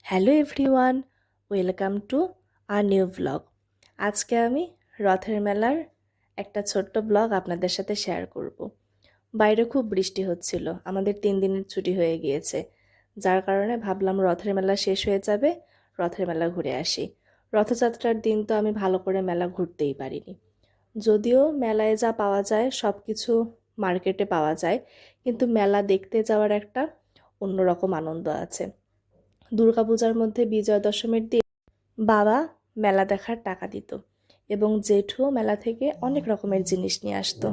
Hello everyone, welcome to our new blog. আজকে আমি রথের মেলার একটা ছোট্ট ব্লগ আপনাদের সাথে শেয়ার করব। বাইরে খুব বৃষ্টি হচ্ছিল, আমাদের 3 দিনের ছুটি হয়ে গিয়েছে, যার কারণে ভাবলাম রথের মেলা শেষ হয়ে যাবে, রথের মেলা ঘুরে আসি। রথযাত্রার দিন তো আমি ভালো করে মেলা ঘুরতেই পারিনি। যদিও মেলায় যা পাওয়া যায় সব কিছু মার্কেটে পাওয়া যায়, কিন্তু মেলা দেখতে যাওয়ার একটা অন্যরকম আনন্দ আছে। দুর্গাপূজার মধ্যে বিজয়া দশমীর দিন বাবা মেলা দেখার টাকা দিত এবং জেঠুও মেলা থেকে অনেক রকমের জিনিস নিয়ে আসতো।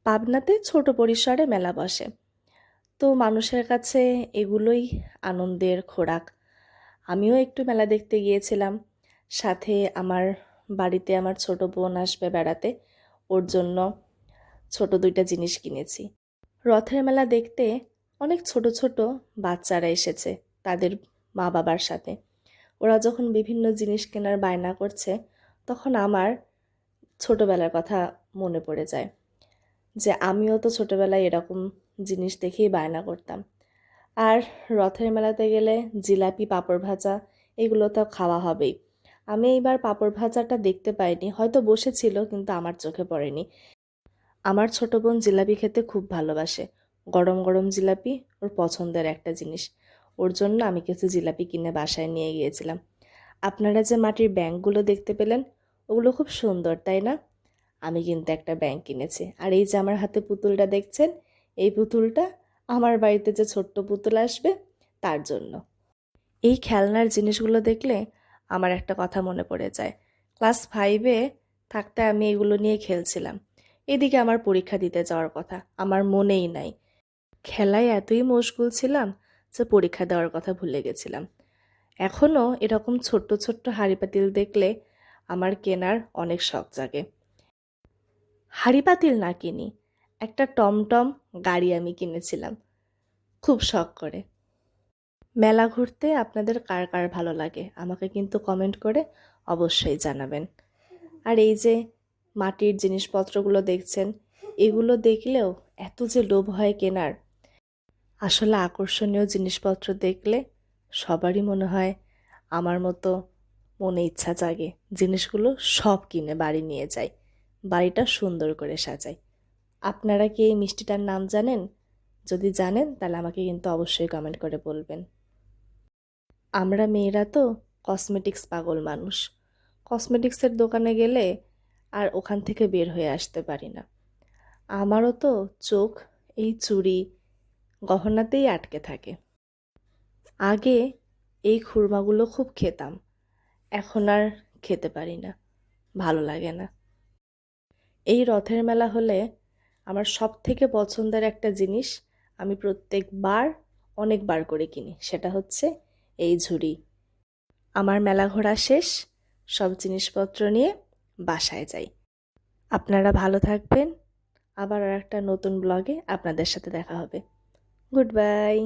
পাবনাতে ছোট পরিসরে মেলা বসে, তো মানুষের কাছে এগুলোই আনন্দের খোরাক। আমিও একটু মেলা দেখতে গিয়েছিলাম, সাথে আমার বাড়িতে আমার ছোট বোন আসবে বেড়াতে, ওর জন্য ছোট 2টা জিনিস কিনেছি। রথের মেলা দেখতে অনেক ছোট ছোট বাচ্চারা এসেছে তাদের মা বাবার সাথে। ওরা যখন বিভিন্ন জিনিস কেনার বায়না করছে, তখন আমার ছোটবেলার কথা মনে পড়ে যায় যে আমিও তো ছোটবেলায় এরকম জিনিস দেখেই বায়না করতাম। আর রথের মেলাতে গেলে জিলাপি, পাঁপড় ভাজা এগুলো তো খাওয়া হবেই। আমি এইবার পাঁপড় ভাজাটা দেখতে পাইনি, হয়তো বসেছিল কিন্তু আমার চোখে পড়েনি। আমার ছোট বোন জিলাপি খেতে খুব ভালোবাসে, গরম গরম জিলাপি ওর পছন্দের একটা জিনিস। ওর জন্য আমি কিছু জিলাপি কিনে বাসায় নিয়ে গিয়েছিলাম। আপনারা যে মাটির ব্যাঙগুলো দেখতে পেলেন, ওগুলো খুব সুন্দর, তাই না? আমি কিন্তু একটা ব্যাঙ কিনেছি। আর এই যে আমার হাতে পুতুলটা দেখছেন, এই পুতুলটা আমার বাড়িতে যে ছোট্ট পুতুল আসবে তার জন্য। এই খেলনার জিনিসগুলো দেখলে আমার একটা কথা মনে পড়ে যায়। ক্লাস 5-এ থাকতে আমি এগুলো নিয়ে খেলছিলাম। এদিকে আমার পরীক্ষা দিতে যাওয়ার কথা, আমার মনেই নাই। খেলায় এতই মশগুল ছিলাম যে পরীক্ষা দেওয়ার কথা ভুলে গেছিলাম। এখনও এরকম ছোট্ট ছোট্ট হাঁড়ি পাতিল দেখলে আমার কেনার অনেক শখ জাগে। হাঁড়ি পাতিল না কিনি, একটা টমটম গাড়ি আমি কিনেছিলাম খুব শখ করে। মেলা ঘুরতে আপনাদের কার কার ভালো লাগে আমাকে কিন্তু কমেন্ট করে অবশ্যই জানাবেন। আর এই যে মাটির জিনিসপত্রগুলো দেখছেন, এগুলো দেখলেও এত যে লোভ হয় কেনার। আসলে আকর্ষণীয় জিনিসপত্র দেখলে সবারই মনে হয় আমার মতো মনে ইচ্ছা জাগে, জিনিসগুলো সব কিনে বাড়ি নিয়ে যাই, বাড়িটা সুন্দর করে সাজাই। আপনারা কি এই মিষ্টিটার নাম জানেন? যদি জানেন তাহলে আমাকে কিন্তু অবশ্যই কমেন্ট করে বলবেন। আমরা মেয়েরা তো কসমেটিক্স পাগল মানুষ। কসমেটিক্সের দোকানে গেলে আর ওখান থেকে বের হয়ে আসতে পারি না। আমারও তো চোখ এই চুড়ি গহনাতেই আটকে থাকে। আগে এই খুরমাগুলো খুব খেতাম, এখন আর খেতে পারি না, ভালো লাগে না। এই রথের মেলা হলে আমার সব থেকে পছন্দের একটা জিনিস আমি প্রত্যেকবার অনেকবার করে কিনি, সেটা হচ্ছে এই ঝুড়ি। আমার মেলা ঘোরা শেষ, সব জিনিসপত্র নিয়ে বাসায় যাই। আপনারা ভালো থাকবেন, আবার আর একটা নতুন ব্লগে আপনাদের সাথে দেখা হবে। Good bye.